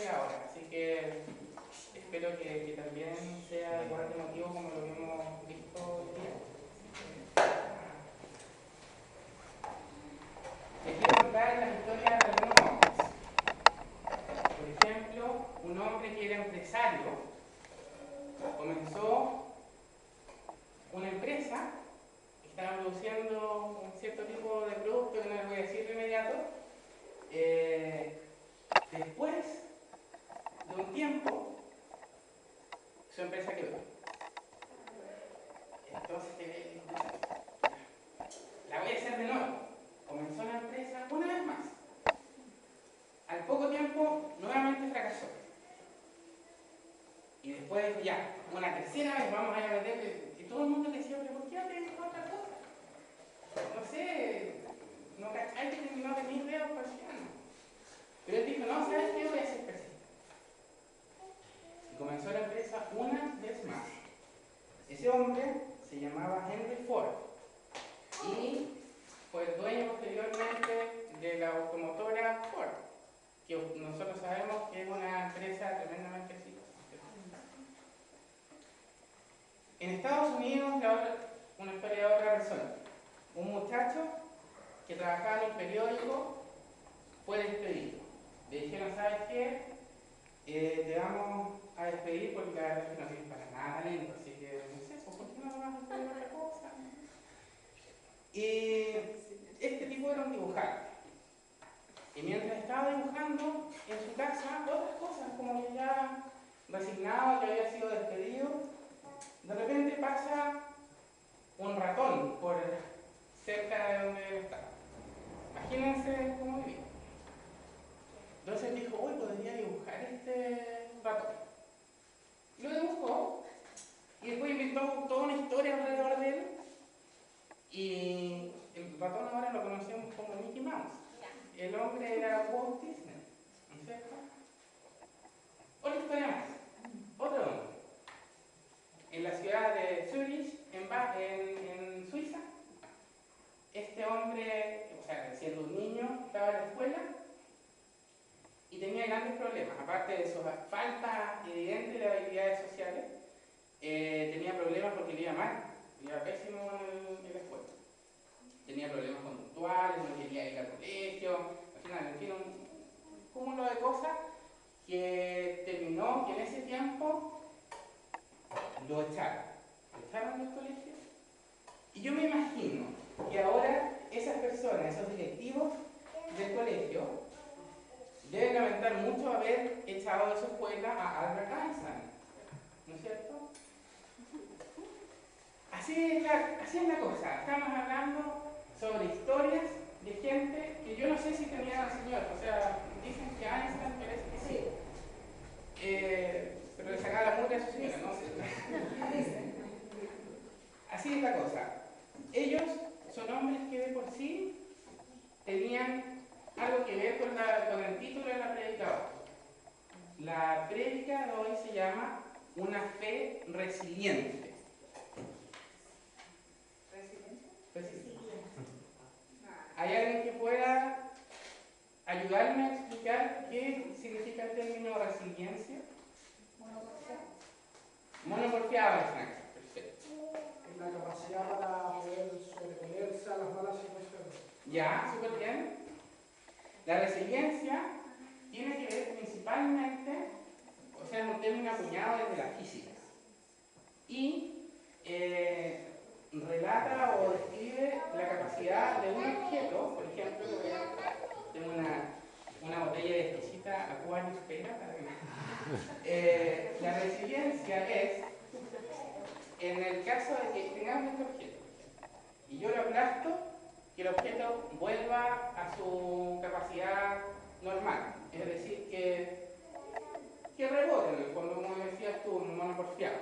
ahora, así que espero que también sea igual de emotivo como lo que hemos visto hoy día. Les quiero contar las historias de algunos hombres. Por ejemplo, un hombre que era empresario comenzó una empresa que estaba produciendo un cierto tipo de producto que no les voy a decir de inmediato. Después de un tiempo, su empresa quebró. Entonces, la voy a hacer de nuevo. Comenzó la empresa una vez más. Al poco tiempo, nuevamente fracasó. Y después dijo, ya, una tercera vez vamos a meterle. Y todo el mundo le decía, pero ¿por qué no te dedicas a otra cosa? No sé, no cacháis que no tenéis dedos para el piano. Pero él dijo, no, ¿sabes qué? Voy a ser persistente. Y comenzó la empresa una vez más. Ese hombre se llamaba Henry Ford y fue el dueño posteriormente de la automotora Ford, que nosotros sabemos que es una empresa tremendamente exitosa. En Estados Unidos, una historia de otra persona. Un muchacho que trabajaba en un periódico fue despedido. Le dijeron, ¿sabes qué? Te vamos a despedir porque la verdad es que no tienes para nada talento, así que no sé, ¿por qué no vas a hacer otra cosa? Y este tipo era un dibujante. Y mientras estaba dibujando en su casa otras cosas, como que ya resignado, que había sido despedido, de repente pasa un ratón por cerca de donde él estaba. Imagínense cómo vivía. Entonces dijo, uy, podría dibujar este ratón. Lo dibujó y después inventó toda una historia alrededor de él. Y el ratón ahora lo conocemos como Mickey Mouse. El hombre era Walt Disney, ¿no es cierto? Otra historia más. Otro hombre. En la ciudad de Zurich, en Suiza, este hombre, o sea, siendo un niño, estaba en la escuela y tenía grandes problemas. Aparte de su falta evidente de habilidades sociales, tenía problemas porque le iba mal, le iba pésimo en la escuela. Tenía problemas conductuales, no quería ir al colegio, al final, en fin, un cúmulo de cosas que terminó que en ese tiempo lo echaron. Lo echaron del colegio. Y yo me imagino que ahora esas personas, esos directivos del colegio, deben lamentar mucho haber echado de su escuela a Albert Einstein, ¿no es cierto? Así es la cosa. Estamos hablando sobre historias de gente que yo no sé si tenía al señor. O sea, dicen que Einstein parece que sí. Pero le sacaba la mugre a su señora, ¿no? Así es la cosa. Ellos son hombres que de por sí tenían algo que ver con el título de la prédica de hoy. La prédica de hoy se llama Una fe resiliente. ¿Resiliente? ¿Hay alguien que pueda ayudarme a explicar qué significa el término resiliencia? Monoporfiado, exacto. Perfecto. Es la capacidad para poder sobreponerse a las malas situaciones. Ya, súper bien. La resiliencia tiene que ver principalmente, o sea, es un término acuñado desde la física. Y relata o describe la capacidad de un objeto, por ejemplo, tengo una botella de exquisita Aquarius Pera para que la resiliencia es, en el caso de que tengamos este objeto y yo lo aplasto, que el objeto vuelva a su capacidad normal, es decir, que rebote en el fondo, como decías tú, monoporfiado.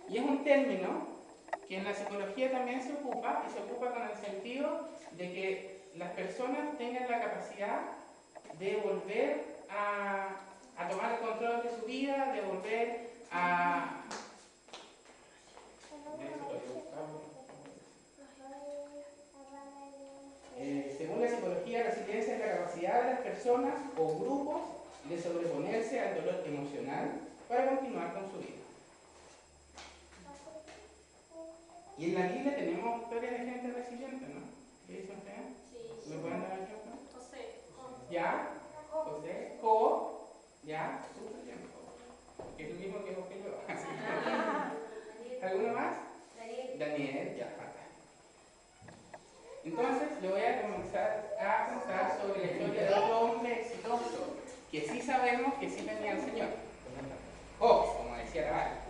Y es un término que en la psicología también se ocupa, y se ocupa con el sentido de que las personas tengan la capacidad de volver a tomar el control de su vida, de volver a... según la psicología, resiliencia es la capacidad de las personas o grupos de sobreponerse del dolor emocional para continuar con su vida. Y en la Biblia tenemos historias de gente resiliente, ¿no? ¿Qué dicen ustedes? Sí. ¿Me pueden dar un ejemplo? José. ¿Ya? José, Job, ¿ya? Súper bien, Job. Que es el mismo que vos que yo. Así que, ¿alguno más? Daniel, ya, fantástico. Entonces, le voy a comenzar a contar sobre la historia de otro hombre exitoso, que sí sabemos que sí tenía el Señor. Job, como decía la Biblia.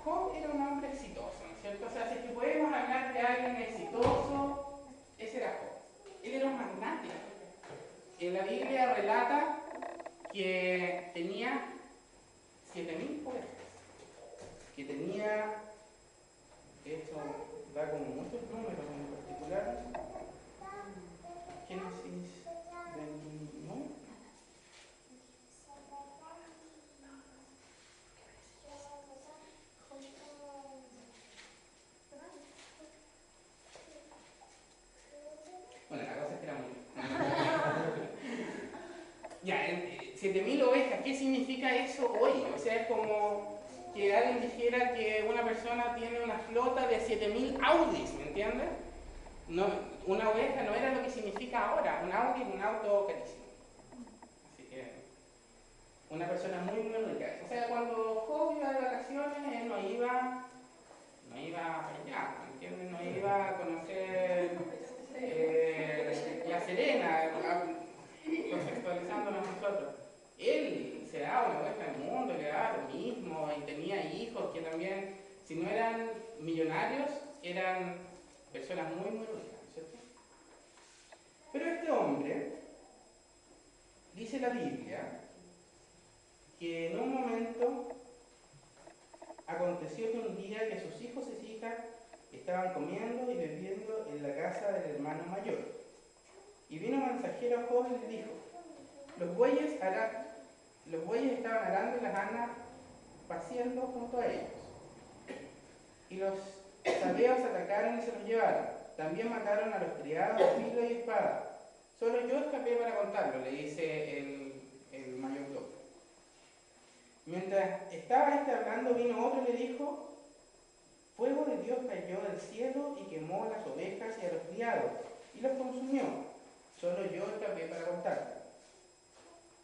Job era un hombre exitoso, ¿no es cierto? O sea, si es que podemos hablar de alguien exitoso, ese era Job. Él era un magnate. En la Biblia relata que tenía 7.000 ovejas, que tenía, de hecho, da como muchos números en particular, Génesis 29. Bueno, la cosa es que era muy... Ya, 7.000 ovejas, ¿qué significa eso hoy? O sea, es como que alguien dijera que una persona tiene una flota de 7.000 Audis, ¿me entiendes? No, una oveja no era lo que significa ahora, un Audi es un auto carísimo. Así que, una persona muy, muy rica. O sea, cuando Job iba de vacaciones, él no iba allá, ¿me entiendes? No iba a conocer La Serena, contextualizándonos nosotros. Él se daba una vuelta al mundo, le daba lo mismo y tenía hijos que también, si no eran millonarios, eran personas muy, muy ricas, ¿cierto? Pero este hombre, dice la Biblia, que en un momento aconteció que un día que sus hijos y hijas estaban comiendo y bebiendo en la casa del hermano mayor. Y vino un mensajero joven y le dijo, los bueyes estaban arando y las asnas paciendo junto a ellos. Y los sabeos atacaron y se los llevaron. También mataron a los criados a filo y espada. Solo yo escapé para contarlo, le dice el mayordomo. Mientras estaba este hablando, vino otro y le dijo, fuego de Dios cayó del cielo y quemó a las ovejas y a los criados, y los consumió. Solo yo escapé para contarlo.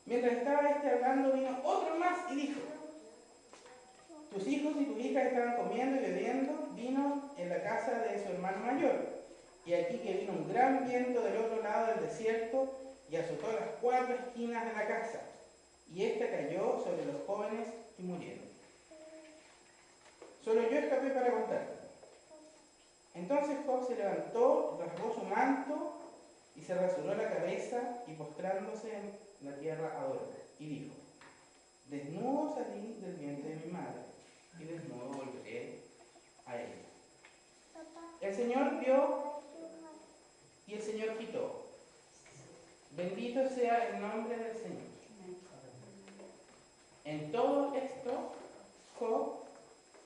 Mientras estaba este hablando, vino otro más y dijo, tus hijos y tus hijas estaban comiendo y bebiendo vino en la casa de su hermano mayor. Y aquí que vino un gran viento del otro lado del desierto y azotó las 4 esquinas de la casa. Y ésta cayó sobre los jóvenes y murieron. Solo yo escapé para contarlo. Entonces Job se levantó, rasgó su manto y se rasuró la cabeza y postrándose en la tierra adoró. Y dijo, desnudo salí del vientre de mi madre y desnudo volveré a ella. El Señor dio y el Señor quitó. Bendito sea el nombre del Señor. En todo esto, Job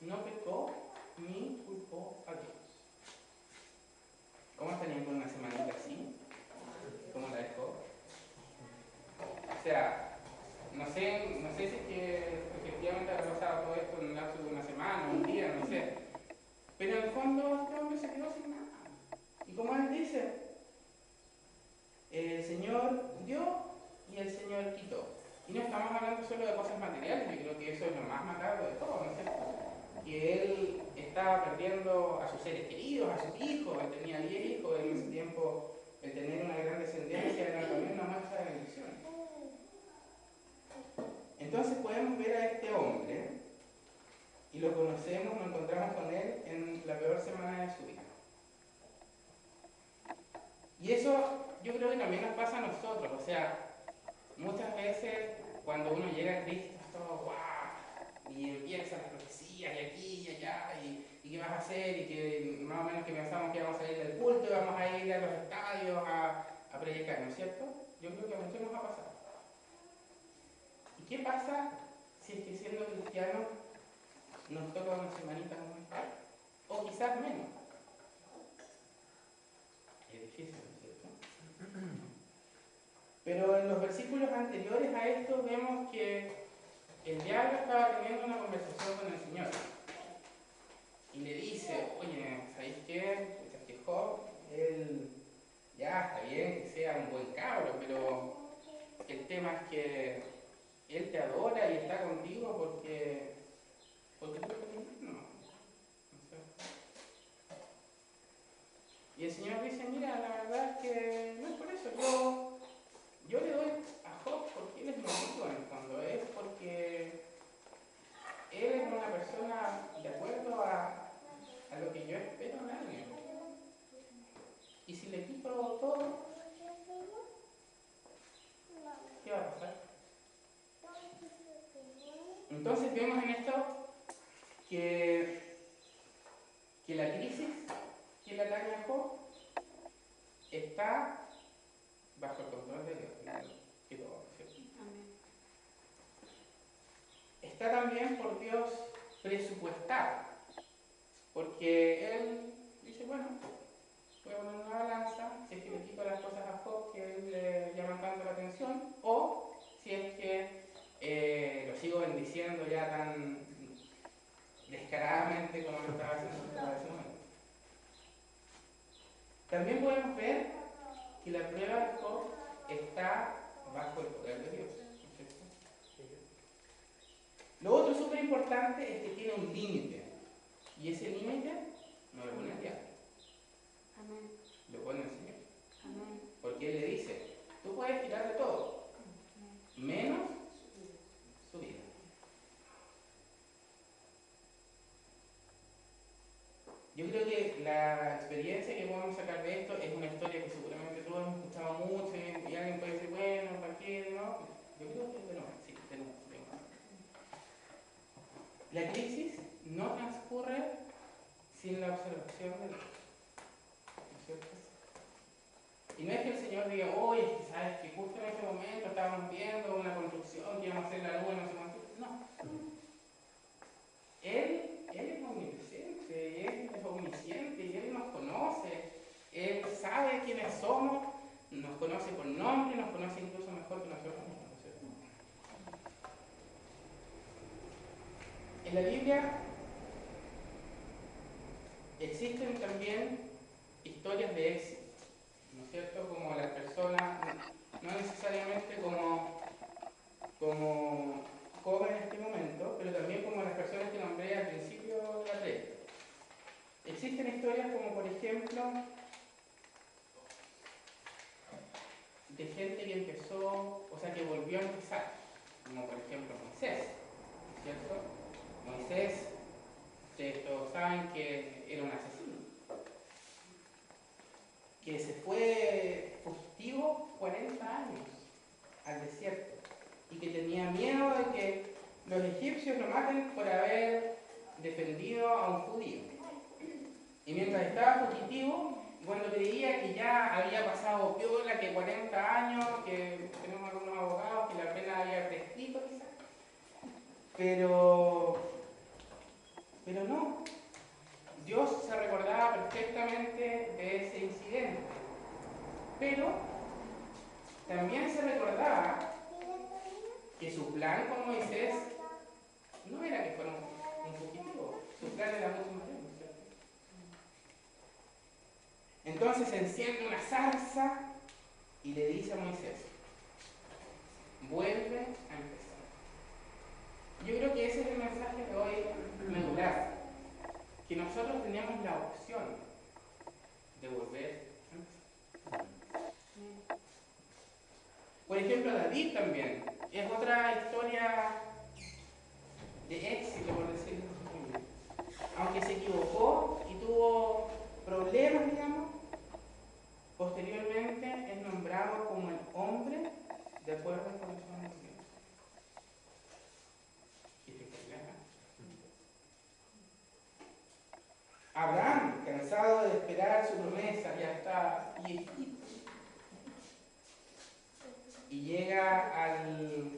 no pecó ni culpó a Dios. ¿Cómo estarían con una semanita así? ¿Cómo la dejó? O sea, no sé si es que efectivamente habrá pasado todo esto en un lapso de una semana, un día, no sé. Pero en el fondo este hombre se quedó sin nada. Y como él dice, el Señor dio y el Señor quitó. Y no estamos hablando solo de cosas materiales, yo creo que eso es lo más macabro de todo, ¿no es cierto? Que él estaba perdiendo a sus seres queridos, a sus hijos, él tenía 10 hijos, en ese tiempo el tener una gran descendencia era también una muestra de bendición. Entonces podemos ver a este hombre y lo conocemos, nos encontramos con él en la peor semana de su vida. Y eso yo creo que también nos pasa a nosotros, o sea, muchas veces cuando uno llega a Cristo es todo guau, y empiezan las profecías y aquí y allá, y qué vas a hacer, y que más o menos que pensamos que vamos a ir del culto y vamos a ir a los estadios a predicar, ¿no es cierto? Yo creo que a muchos nos ha pasado. ¿Y qué pasa si es que siendo cristianos nos toca una semanita muy mal? O quizás menos. Es difícil, ¿no es cierto? Pero en los versículos anteriores a esto vemos que el diablo estaba teniendo una conversación con el Señor. Y le dice, oye, ¿sabéis qué? Pues es que Job, él ya está bien que sea un buen cabro, pero el tema es que él te adora y está contigo porque tú lo tienes, no. Y el Señor dice, mira, la verdad es que no es por eso, yo le doy a Job porque él es mi amigo en el fondo, es porque él es una persona de acuerdo a lo que yo espero en alguien. Y si le quito todo, ¿qué va a pasar? Entonces vemos en esto que la crisis que le atañe a Job está bajo el control de Dios, que todo, ¿cierto? Está también por Dios presupuestado, porque Él dice, bueno, voy a poner una balanza, si es que le quito las cosas a Job que Él le llaman tanto la atención, o si es que lo sigo bendiciendo ya tan descaradamente como lo estaba haciendo hasta ese momento. También podemos ver que la prueba de Job está bajo el poder de Dios, ¿no es cierto? Lo otro súper importante es que tiene un límite, y ese límite no lo pone el diablo, lo pone el Señor. Porque Él le dice, tú puedes quitarle todo, menos su vida. Yo creo que la experiencia que podemos sacar de esto es una historia que seguramente todos hemos escuchado mucho y alguien puede decir, bueno, ¿para qué? ¿No? Yo creo que de nuevo, sí, de nuevo. La crisis no transcurre sin la observación de Dios, ¿no es cierto? Y no es que el Señor diga, oye, es que sabes que justo en ese momento estábamos viendo una construcción que íbamos a hacer la luz, no sé cuánto. No. Él es omnipresente, Él es omnisciente y Él nos conoce. Él sabe quiénes somos, nos conoce por nombre, nos conoce incluso mejor que nosotros mismos, ¿no es cierto? En la Biblia existen también historias de éxito, ¿no es cierto? Como las personas, no necesariamente como Job en este momento, pero también como las personas que nombré al principio de la red. Existen historias como, por ejemplo, de gente que empezó, o sea, que volvió a empezar, como por ejemplo Moisés, ¿no es cierto? Moisés, ustedes todos saben que era un asesino, que se fue fugitivo 40 años al desierto y que tenía miedo de que los egipcios lo maten por haber defendido a un judío. Y mientras estaba fugitivo, cuando creía que ya había pasado piola, que 40 años, que tenemos algunos abogados que la pena había prescrito quizás, pero no, Dios se recordaba perfectamente de ese incidente, pero también se recordaba que su plan con Moisés no era que fuera un fugitivo, su plan era mucho más grande, ¿cierto? Entonces enciende una zarza y le dice a Moisés, vuelve a empezar. Yo creo que ese es el mensaje de hoy medular, que nosotros tenemos la opción de volver a empezar. Por ejemplo, David también es otra historia de éxito, por decirlo así. Aunque se equivocó y tuvo problemas, digamos, posteriormente es nombrado como el hombre de acuerdo al corazón de Dios. ¿Qué te problema? Abraham, cansado de esperar su promesa, ya está viejito. Y llega al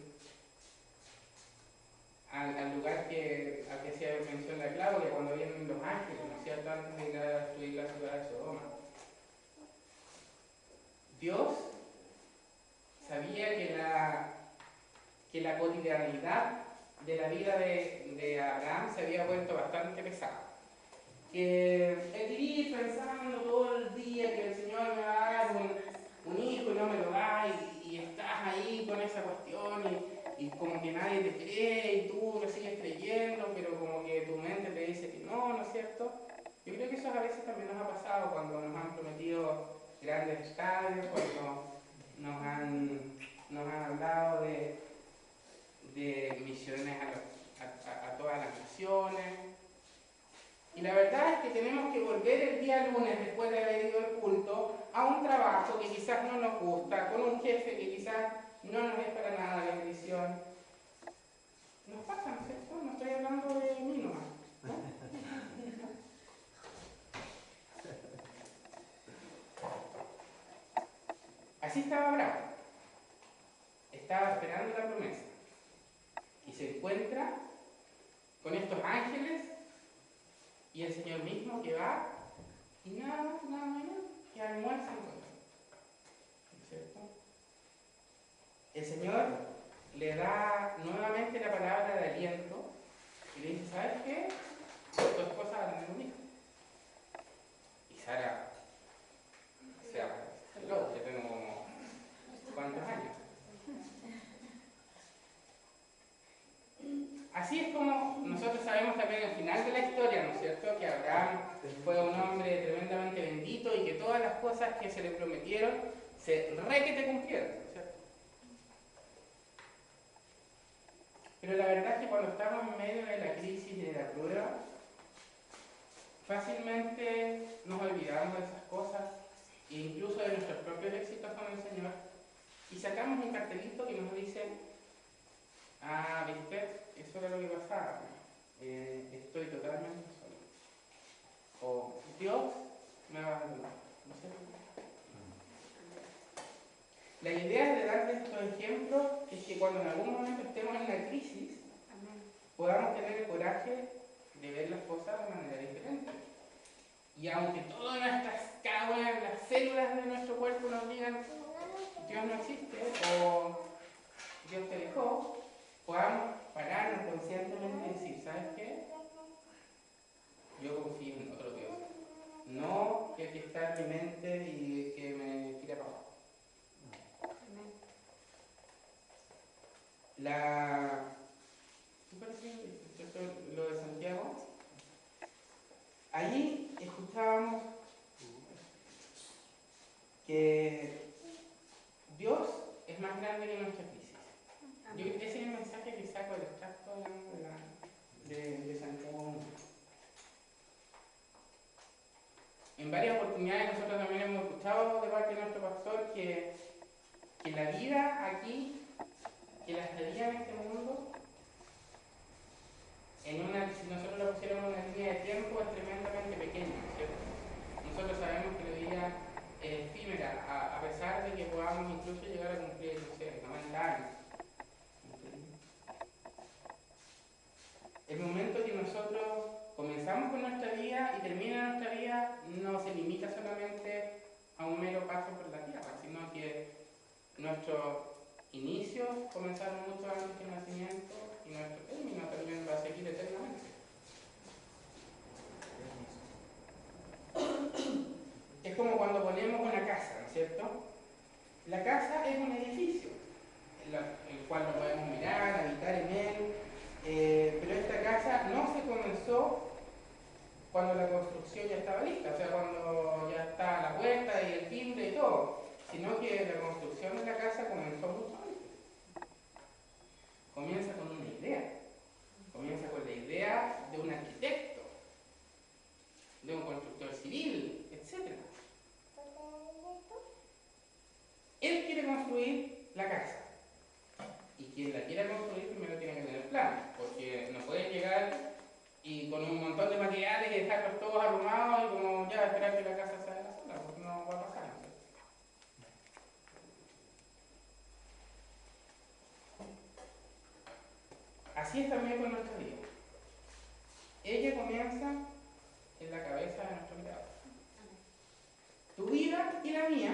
lugar al que se mencionó la Claudia, cuando vienen los ángeles, ¿no es cierto?, antes de ir a destruir la ciudad de Sodoma. Dios sabía que la cotidianidad de la vida de Abraham se había vuelto bastante pesada. Que el vivir pensando todo el día que el Señor me va a dar un hijo y no me lo da, y estás ahí con esa cuestión, y como que nadie te cree, y tú lo sigues creyendo, pero como que tu mente te dice que no, ¿no es cierto? Yo creo que eso a veces también nos ha pasado cuando nos han prometido grandes estadios, cuando nos han hablado de misiones a todas las naciones. Y la verdad es que tenemos que volver el día lunes, después de haber ido al culto, a un trabajo que quizás no nos gusta, con un jefe que quizás no nos es para nada la bendición. Nos pasa, ¿no es cierto? No estoy hablando de mí nomás, ¿no? Así estaba Abraham. Estaba esperando la promesa. Y se encuentra con estos ángeles y el Señor mismo que va y nada menos que almuerzan con él. ¿No es cierto? El Señor le da nuevamente la palabra de aliento y le dice, ¿sabes qué? Tu esposa va a tener un hijo. Y Sara, o sea, loco, yo tengo como ¿cuántos años? Así es como nosotros sabemos también al final de la historia, ¿no es cierto?, que Abraham fue un hombre tremendamente bendito y que todas las cosas que se le prometieron se requete cumplieron, ¿no es cierto? Pero la verdad es que cuando estamos en medio de la crisis y de la prueba, fácilmente nos olvidamos de esas cosas e incluso de nuestros propios éxitos con el Señor y sacamos un cartelito que nos dice, ah, ¿viste? Eso era lo que pasaba. Estoy totalmente solo. O Dios me va a abandonar. ¿No es cierto? La idea de darles estos ejemplos es que cuando en algún momento estemos en una crisis, podamos tener el coraje de ver las cosas de manera diferente. Y aunque todas nuestras cámaras, las células de nuestro cuerpo nos digan Dios no existe o Dios te dejó, podamos pararnos conscientemente y decir, ¿sabes qué? Yo confío en otro Dios. No que está en mi mente y que me tira para abajo. ¿Qué pareció lo de Santiago? Allí escuchábamos que Dios es más grande que nuestra crisis. Ese es el mensaje que saco del extracto de Santiago 1. En varias oportunidades nosotros también hemos escuchado de parte de nuestro pastor que la vida aquí, que la estadía en este mundo, si nosotros lo pusiéramos en una línea de tiempo, es tremendamente pequeña, ¿cierto? Nosotros sabemos que la vida es efímera, a pesar de que podamos incluso llegar a cumplir, no sé, 90 años. El momento que nosotros comenzamos con nuestra vida y termina nuestra vida no se limita solamente a un mero paso por la tierra, sino que nuestros inicios comenzaron mucho antes que el nacimiento y nuestro término también va a seguir eternamente. Es como cuando ponemos una casa, ¿no es cierto? La casa es un edificio, el cual lo podemos mirar, habitar en él, pero esta casa no se comenzó cuando la construcción ya estaba lista, o sea, cuando ya está la puerta y el timbre y todo, sino que la construcción de la casa comenzó mucho antes. Comienza con una idea, comienza con la idea de un arquitecto, de un constructor civil, etc. Él quiere construir la casa. Y quien la quiera construir primero tiene que tener planes, porque no puedes llegar y con un montón de materiales y dejarlos todos arrumados y como ya esperar que la casa se haga sola, porque no va a pasar. ¿No? Así es también con nuestra vida. Ella comienza en la cabeza de nuestro creador. Tu vida y la mía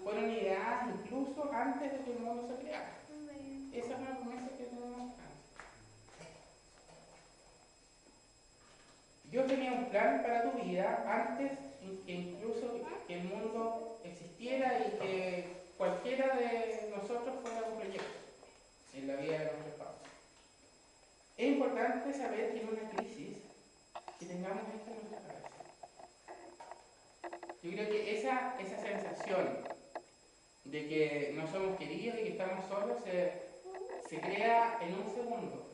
fueron ideadas incluso antes de que el mundo se creara. Esa es una promesa plan para tu vida antes que incluso que el mundo existiera y que cualquiera de nosotros fuera un proyecto en la vida de nuestros padres. Es importante saber que en una crisis que tengamos esto en nuestra cabeza. Yo creo que esa sensación de que no somos queridos y que estamos solos se crea en un segundo.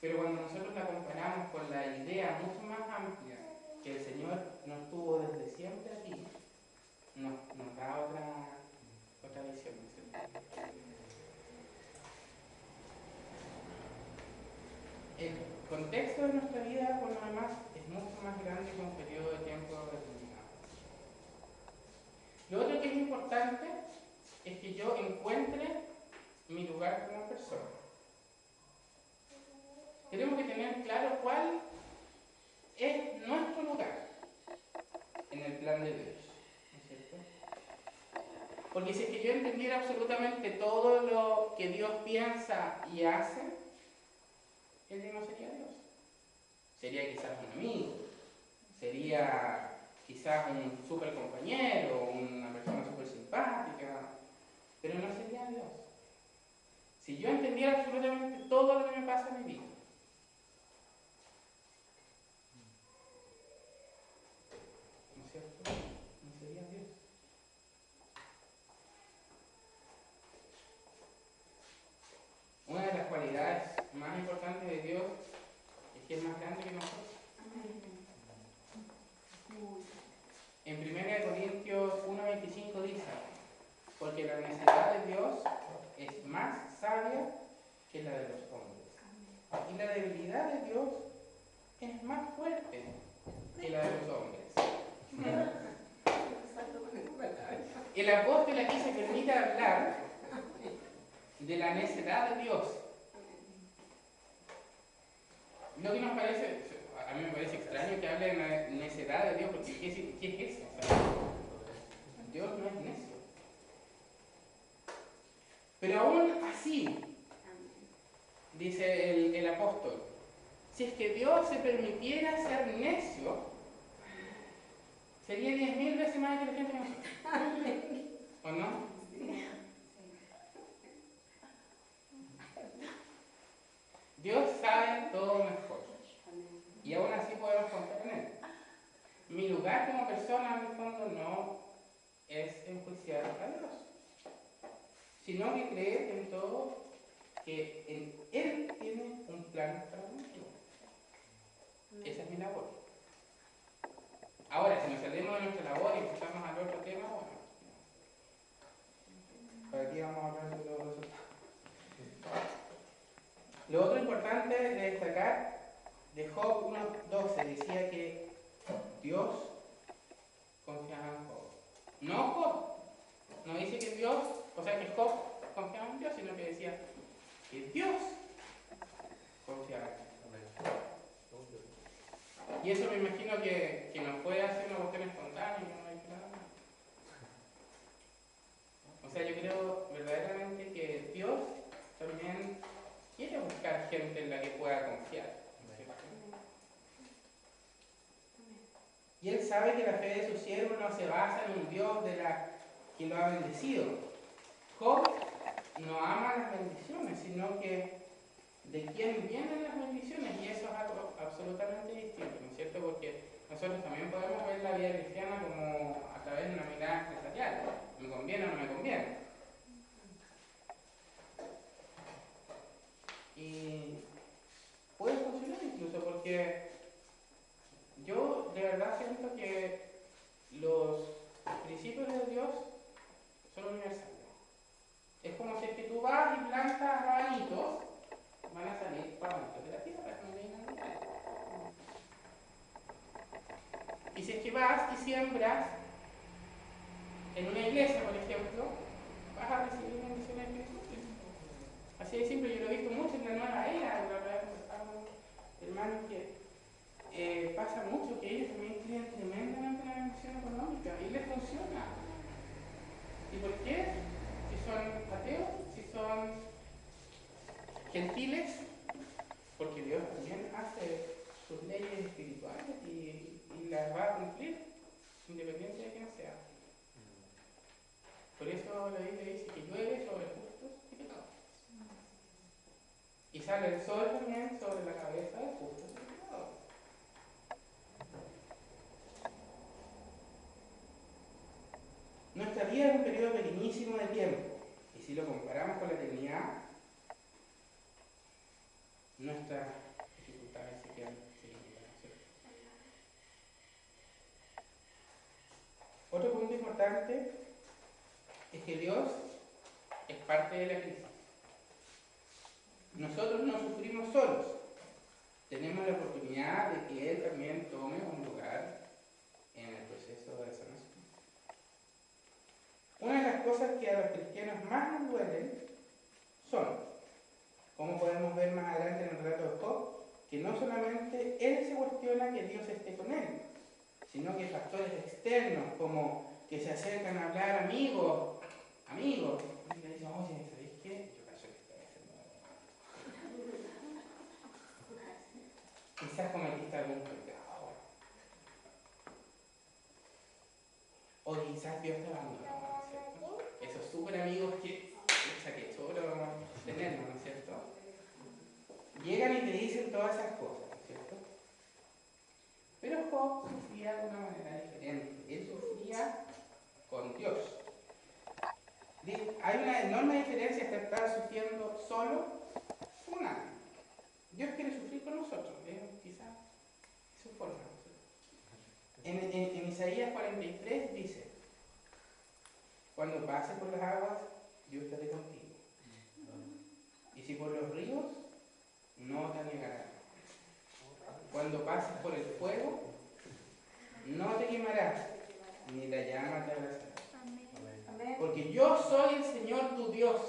Pero cuando nosotros la comparamos con la idea mucho más amplia que el Señor nos tuvo desde siempre aquí, nos da otra visión. El contexto de nuestra vida, por lo demás, es mucho más grande que un periodo de tiempo determinado. Lo otro que es importante es que yo encuentre mi lugar como persona. Tenemos que tener claro cuál es nuestro lugar en el plan de Dios, ¿no es cierto? Porque si es que yo entendiera absolutamente todo lo que Dios piensa y hace, Él ya no sería Dios. Sería quizás un amigo, sería quizás un super compañero, una persona súper simpática, pero no sería Dios. Si yo entendiera absolutamente todo lo que me pasa en mi vida, ¿no es cierto? No sería Dios. Una de las cualidades más importantes de Dios es que es más grande que nosotros. En 1 Corintios 1:25 dice: porque la necedad de Dios es más sabia que la de los hombres, y la debilidad de Dios es más fuerte que la de los hombres. El apóstol aquí se permite hablar de la necedad de Dios. Lo que nos parece, a mí me parece extraño que hable de la necedad de Dios, porque ¿qué es eso? O sea, Dios no es necio. Pero aún así, dice el apóstol, si es que Dios se permitiera ser necio, sería 10.000 veces más inteligente que nosotros. ¿O no? Dios sabe todo mejor. Y aún así podemos confiar en Él. Mi lugar como persona, en el fondo, no es enjuiciar a Dios, sino que creer en todo, que Él tiene un plan para mí. Esa es mi labor. Ahora, si nos salimos de nuestra labor y empezamos al otro tema, bueno, para aquí vamos a hablar de los resultados. Lo otro importante de destacar, de Job 1:12, decía que Dios confiaba en Job. No Job, no dice que Dios, o sea que Job confiaba en Dios, sino que decía que Dios confiaba en Dios. Y eso me imagino que nos puede hacer una cuestión espontánea, no hay nada más. O sea, yo creo verdaderamente que Dios también quiere buscar gente en la que pueda confiar. Y Él sabe que la fe de su siervo no se basa en un Dios que lo ha bendecido. Job no ama las bendiciones, sino que de quién vienen las bendiciones, y eso es algo absolutamente distinto, ¿no es cierto? Porque nosotros también podemos ver la vida cristiana como a través de una mirada empresarial. ¿Me conviene o no me conviene? Y puede funcionar incluso, porque yo de verdad siento que los principios de Dios son universales. Es como si es que tú vas y plantas rabanitos, van a salir rabanitos de la tierra, no hay nada. Y si es que vas y siembras en una iglesia, por ejemplo, vas a recibir bendiciones espirituales. Así de simple, yo lo he visto mucho en la nueva era, la verdad, hermanos, que pasa mucho que ellos también creen tremendamente en la bendición económica y les funciona. ¿Y por qué? Si son ateos, si son gentiles, porque Dios también hace sus leyes espirituales y las va a cumplir, independiente de quién sea. Por eso la Biblia dice que llueve sobre justos y pecadores. Y sale el sol también sobre la cabeza de justos y pecadores. Nuestra vida es un periodo pequeñísimo de tiempo, y si lo comparamos con la eternidad, nuestras dificultades se quedan pequeñitas, ¿no es cierto? Otro punto importante es que Dios es parte de la crisis. Nosotros no sufrimos solos, tenemos la oportunidad de que Él también tome un lugar en el proceso de sanación. Una de las cosas que a los cristianos más nos duelen son, como podemos ver más adelante en el relato de Job, que no solamente él se cuestiona que Dios esté con él, sino que factores externos como que se acercan a hablar amigos, y le dicen, oye, ¿sabéis qué? Yo cacho que está haciendo algo. Quizás cometiste algún pecado, o quizás Dios te abandonó, ¿no es cierto? Esos súper amigos que choro tenerlos, ¿no es cierto? Llegan y te dicen todas esas cosas, ¿no es cierto? Pero Job sufría de una manera diferente. Él sufría con Dios. Hay una enorme diferencia entre estar sufriendo solo con nadie. Dios quiere sufrir con nosotros, quizás es su forma. En Isaías 43 dice, cuando pases por las aguas, yo estaré contigo. Y si por los ríos, no te anegará. Cuando pases por el fuego, no te quemarás, ni la llama te abrazará. Porque yo soy el Señor tu Dios,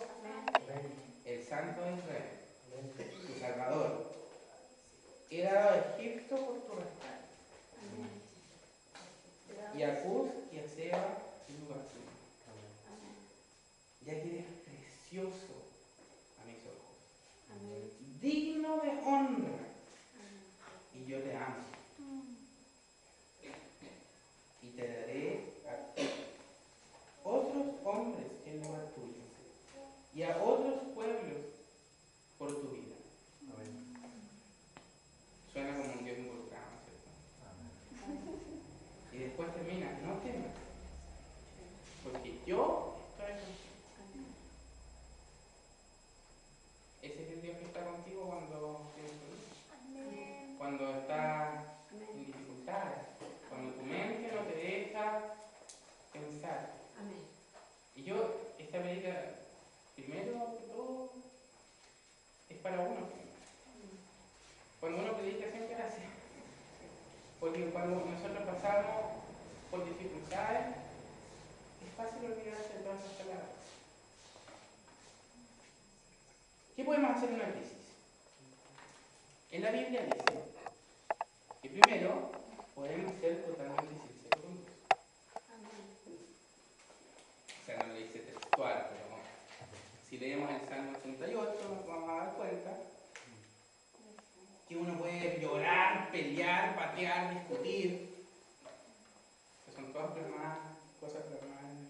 el Santo de Israel, tu Salvador. He dado a Egipto por tu rescate, y a Cus y a Seba en lugar tuyo, ya que eres precioso a mis ojos, digno de honra, y yo te amo. Y te daré a ti otros hombres en lugar tuyo, y a otros pueblos por tu vida. Suena como un Dios involucrado, ¿no es cierto? Y después termina, no temas, porque yo estoy contigo. Ese es el Dios que está contigo cuando tienes problemas, cuando estás en dificultades, cuando tu mente no te deja pensar. Y yo, esta medida, primero que todo, es para uno. Cuando uno predica siempre es así. Porque cuando nosotros pasamos por dificultades, es fácil olvidarse de todas esas palabras. ¿Qué podemos hacer en una crisis? En la Biblia dice que primero podemos ser totalmente sinceros con Dios. O sea, no le dice textual, pero si leemos el Salmo 88 nos vamos a dar cuenta que uno puede llorar, pelear, patear, discutir. Que son todas cosas plasmadas en el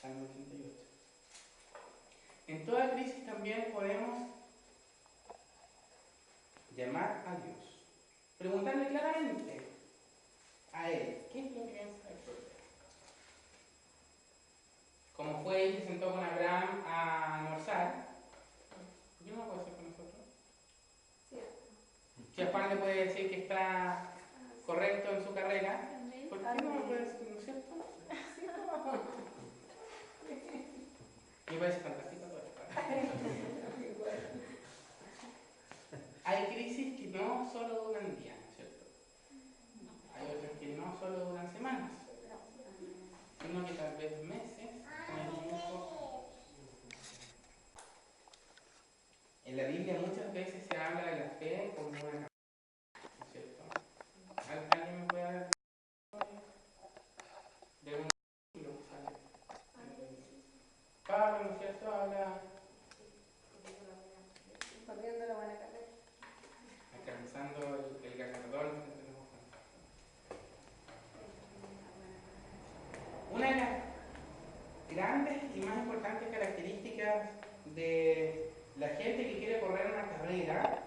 Salmo 88. En toda crisis también podemos llamar a Dios, preguntarle claramente a Él, ¿qué es lo que piensa del problema? Como fue él que se sentó con Abraham a almorzar, ¿por qué no lo puede hacer con nosotros? Si a Juan le puede decir que está correcto en su carrera, ¿por qué no lo puede decir, no es cierto? Me parece fantástico todo esto. Hay crisis que no solo duran días, ¿no es cierto? Hay otras que no solo duran semanas, sino que tal vez meses o incluso. En la Biblia muchas veces se habla de la fe como una campaña, ¿no es cierto? ¿Alguien me puede dar de un libro que sale? Pablo, ¿no es cierto? Habla corriendo la buena carrera, alcanzando el galardón que tenemos. de la gente que quiere correr una carrera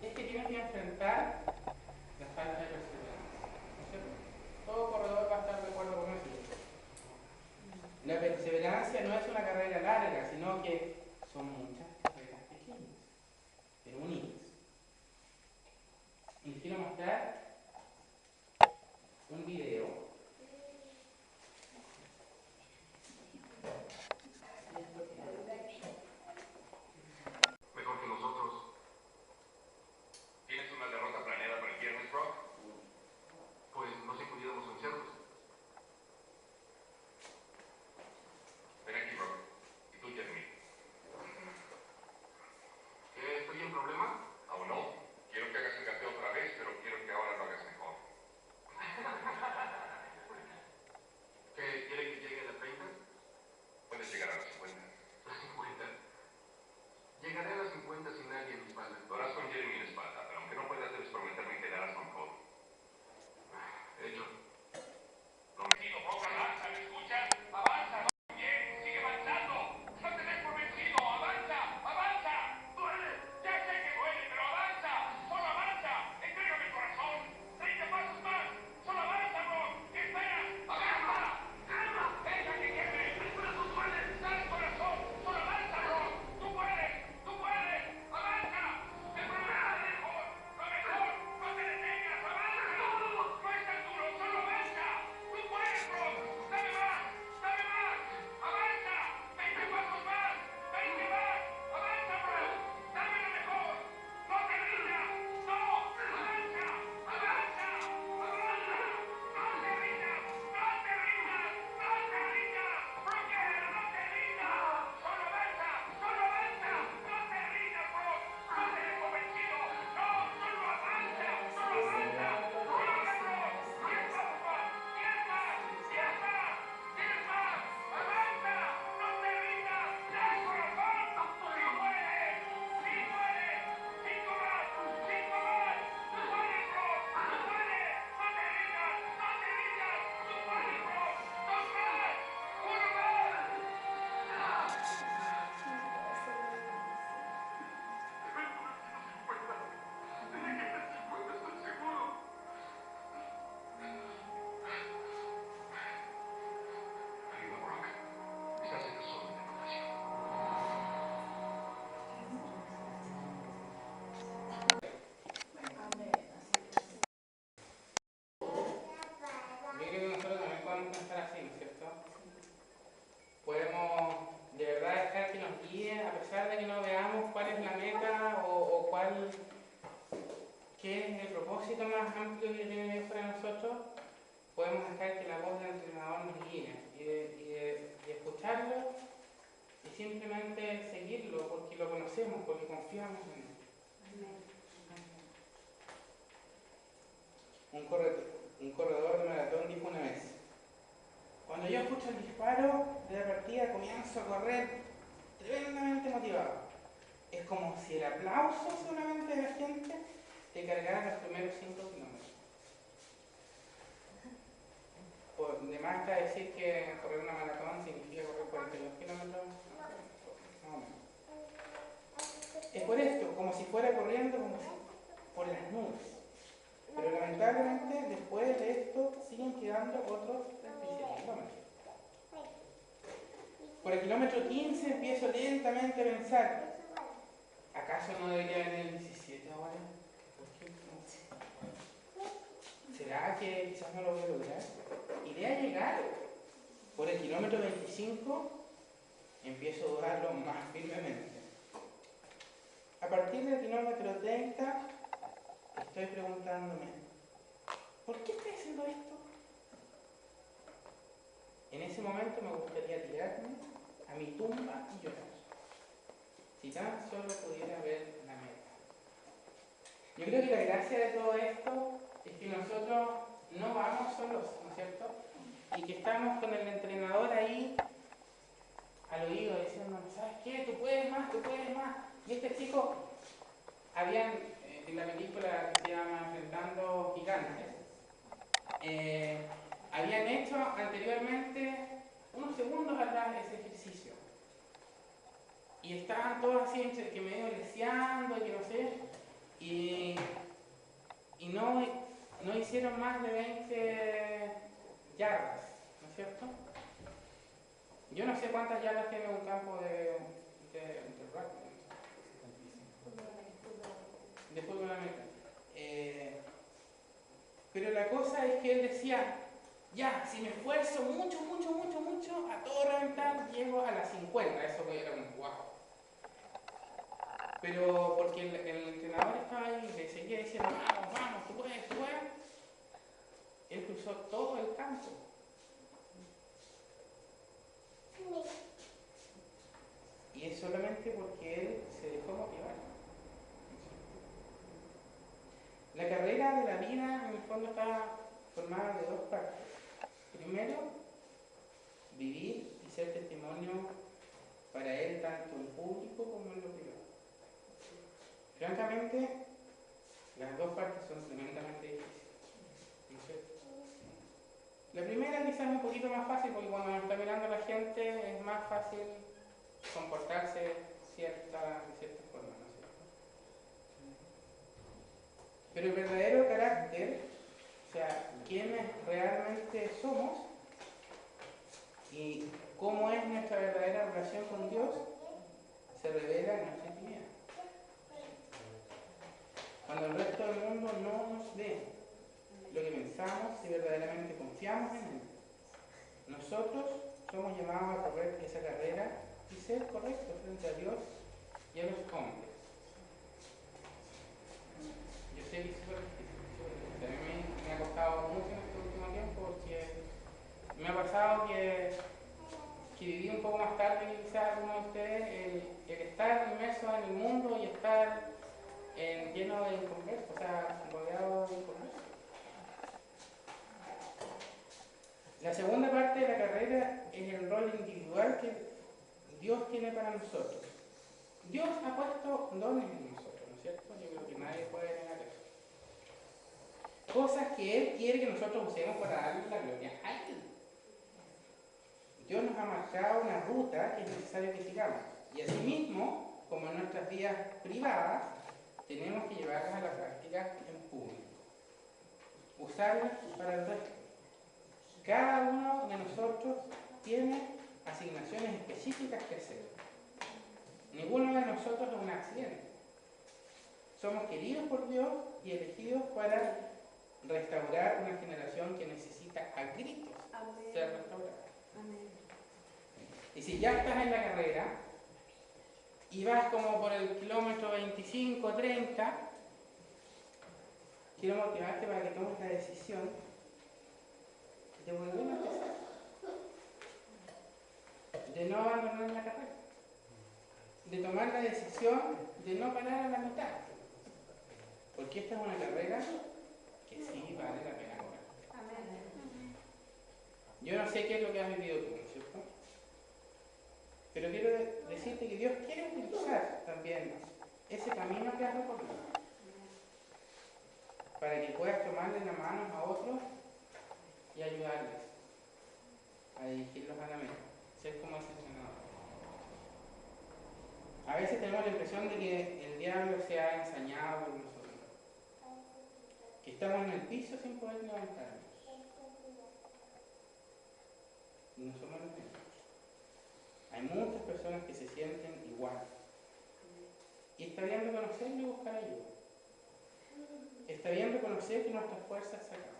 es que tiene que enfrentar la falta de perseverancia, ¿no es cierto? Todo corredor va a estar de acuerdo con eso. La perseverancia no es una carrera larga, sino que son muchas carreras pequeñas, pero unidas. Y les quiero mostrar un video. Mejor que nosotros. ¿Tienes una derrota planeada para el viernes, Brock? Pues no sé, pudiéramos anunciarlos. Ven aquí, Brock. Y tú, Jeremy. ¿Qué? ¿Estoy en problema? Aún no. Quiero que hagas el gateo otra vez, pero quiero que ahora lo hagas mejor. ¿Qué? ¿Quiere que llegue a las 30? Puedes llegar a las 50. ¿Las 50? Llegaré a las 50 sin nadie en mi espalda. Lo harás con Jeremy en la espalda, pero aunque no puedas, debes prometerme que darás con Cole. Hecho. Prometido, Brock, avanza, ¿me escuchas? Avanza, va bien, sigue avanzando. No te des por vencido, avanza, avanza. Duele, ya sé que duele, pero avanza, solo avanza. Entrégame el corazón. 30 pasos más, solo avanza, Brock. ¿Qué esperas? Avanza. ¡Calma! ¡Deja que quede! ¡El corazón duele! ¡Dale corazón! ¡Solo avanza, Brock! ¡Tú puedes! ¡Tú puedes! ¡Avanza! ¡El problema es mejor! ¡Lo mejor! ¡No te detengas! ¡Avanza! ¡No es tan duro! ¡Solo avanza! ¡Tú puedes, Brock! ¡Dame más! ¡Dame más! ¡Avanza! ¡20 pasos más! ¡20 más! ¡Avanza, Brock! ¡Dame lo mejor! ¡No te rindas! ¡No! ¡Avanza! ¡Avanza! ¡Avanza! ¡No te rindas! ¡No te rindas! ¡No te rindas! ¡Brocker, no te rindas! ¡Solo avanza! ¡Solo avanza! ¡No te rindas, Brock! ¡No te des por vencido! ¡No! ¡Solo avanza! ¡Solo avanza! ¡Sigue, Brock! 10 pasos más! 10 más! 10 más! 10 más! ¡Avanza! ¡No te rindas! ¡Dale corazón! ¡Sí puedes! ¡Sí puedes! 5 más! 5 más! ¡Tú puedes, Brock! ¡Tú puedes! ¡No te rindas! ¡No te rindas! ¡Tú puedes, Brock! 2 más! 1 más! Estoy seguro. Arriba, Brock. Estás en la zona de anotación. Yo creo que nosotros también podemos pensar así, ¿no es cierto? Podemos de verdad dejar que nos guíe, a pesar de que no veamos cuál es la meta o qué es el propósito más amplio que tiene Dios para nosotros. Podemos dejar que la voz del entrenador nos guíe y escucharlo y simplemente seguirlo porque lo conocemos, porque confiamos en él. Un corredor de maratón dijo una vez: cuando yo escucho el disparo de la partida comienzo a correr tremendamente motivado. Es como si el aplauso solamente de la gente te cargara los primeros 5 kilómetros. De más está decir que correr una maratón significa correr 42 kilómetros. No, no. Es por esto, como si fuera corriendo por las nubes. Pero lamentablemente después de esto siguen quedando otros 37 kilómetros. Por el kilómetro 15 empiezo lentamente a pensar: ¿acaso no debería venir el 17 ahora? ¿Por qué no? ¿Será que quizás no lo voy a lograr? ¿Iré a llegar? Por el kilómetro 25 empiezo a dudarlo más firmemente. A partir del kilómetro 30 estoy preguntándome: ¿por qué estoy haciendo esto? En ese momento me gustaría tirarme a mi tumba y llorar. Si tan solo pudiera ver la meta. Yo creo que la gracia de todo esto es que nosotros no vamos solos, ¿no es cierto? Y que estamos con el entrenador ahí al oído diciendo: ¿sabes qué? Tú puedes más, tú puedes más. Y este chico, habían en la película que se llama Enfrentando Gigantes, habían hecho anteriormente, unos segundos atrás, ese ejercicio. Y estaban todos así, entre que medio leseando y que no sé, y no hicieron más de 20 yardas, ¿no es cierto? Yo no sé cuántas yardas tiene un campo de rugby, de fútbol americano. Pero la cosa es que él decía, ya, si me esfuerzo mucho, a todo reventar, llego a las 50, eso que era un guau. Pero porque el entrenador estaba ahí y le seguía diciendo, vamos, tú puedes. Él cruzó todo el campo. Y es solamente porque él se dejó motivar. La carrera de la vida, en el fondo, está formada de dos partes. Primero, vivir y ser testimonio para él tanto en público como en lo privado. Francamente, las dos partes son tremendamente difíciles. ¿No es cierto? La primera quizás es un poquito más fácil porque cuando nos está mirando la gente es más fácil comportarse de cierta forma, ¿no es cierto? Pero el verdadero carácter, o sea, quiénes realmente somos y cómo es nuestra verdadera relación con Dios, se revela en nuestra intimidad. Cuando el resto del mundo no nos ve lo que pensamos y verdaderamente confiamos en Él, nosotros somos llamados a correr esa carrera y ser correctos frente a Dios y a los hombres. Yo sé que es súper difícil. A mí me ha costado mucho en este último tiempo porque me ha pasado que viví un poco más tarde que quizás alguno de ustedes el estar inmerso en el mundo y estar lleno de inconversos, o sea, rodeado de inconversos. La segunda parte de la carrera es el rol individual que Dios tiene para nosotros. Dios ha puesto dones en nosotros, ¿no es cierto? Yo creo que nadie puede negar eso. Cosas que Él quiere que nosotros usemos para darle la gloria a Él. Dios nos ha marcado una ruta que es necesario que sigamos. Y asimismo, como en nuestras vidas privadas, tenemos que llevarlas a la práctica en público. Usarlas para el resto. Cada uno de nosotros tiene asignaciones específicas que hacer. Ninguno de nosotros es un accidente. Somos queridos por Dios y elegidos para restaurar una generación que necesita a gritos ser restaurada. Y si ya estás en la carrera y vas como por el kilómetro 25, 30, quiero motivarte para que tomes la decisión de volver a empezar, de no abandonar la carrera, de tomar la decisión de no parar a la mitad, porque esta es una carrera que sí vale la pena correr. Yo no sé qué es lo que has vivido tú, ¿no es cierto? Pero quiero decirte que Dios quiere utilizar también ese camino que has recorrido para que puedas tomarle la mano a otros y ayudarles a dirigirlos a la meta, ser como ese entrenador. A veces tenemos la impresión de que el diablo se ha ensañado con nosotros, que estamos en el piso sin poder levantarnos. Y no somos los únicos. Hay muchas personas que se sienten igual. Y está bien reconocerlo y buscar ayuda. Está bien reconocer que nuestras fuerzas se acaban.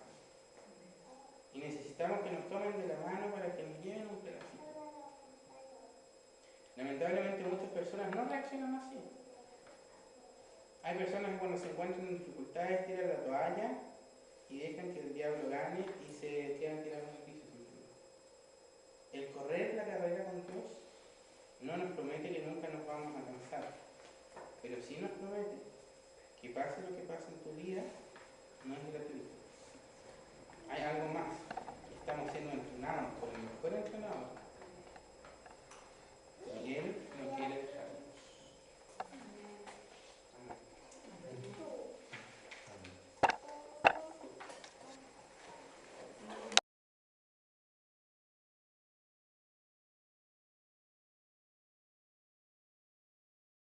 Y necesitamos que nos tomen de la mano para que nos lleven un pedacito. Lamentablemente muchas personas no reaccionan así. Hay personas que cuando se encuentran en dificultades tiran la toalla y dejan que el diablo gane y se quedan tirados en el piso. El correr la carrera con Dios no nos promete que nunca nos vamos a cansar, pero sí nos promete que pase lo que pase en tu vida, no es gratuito. Hay algo más. Estamos siendo entrenados por el mejor entrenador. Y Él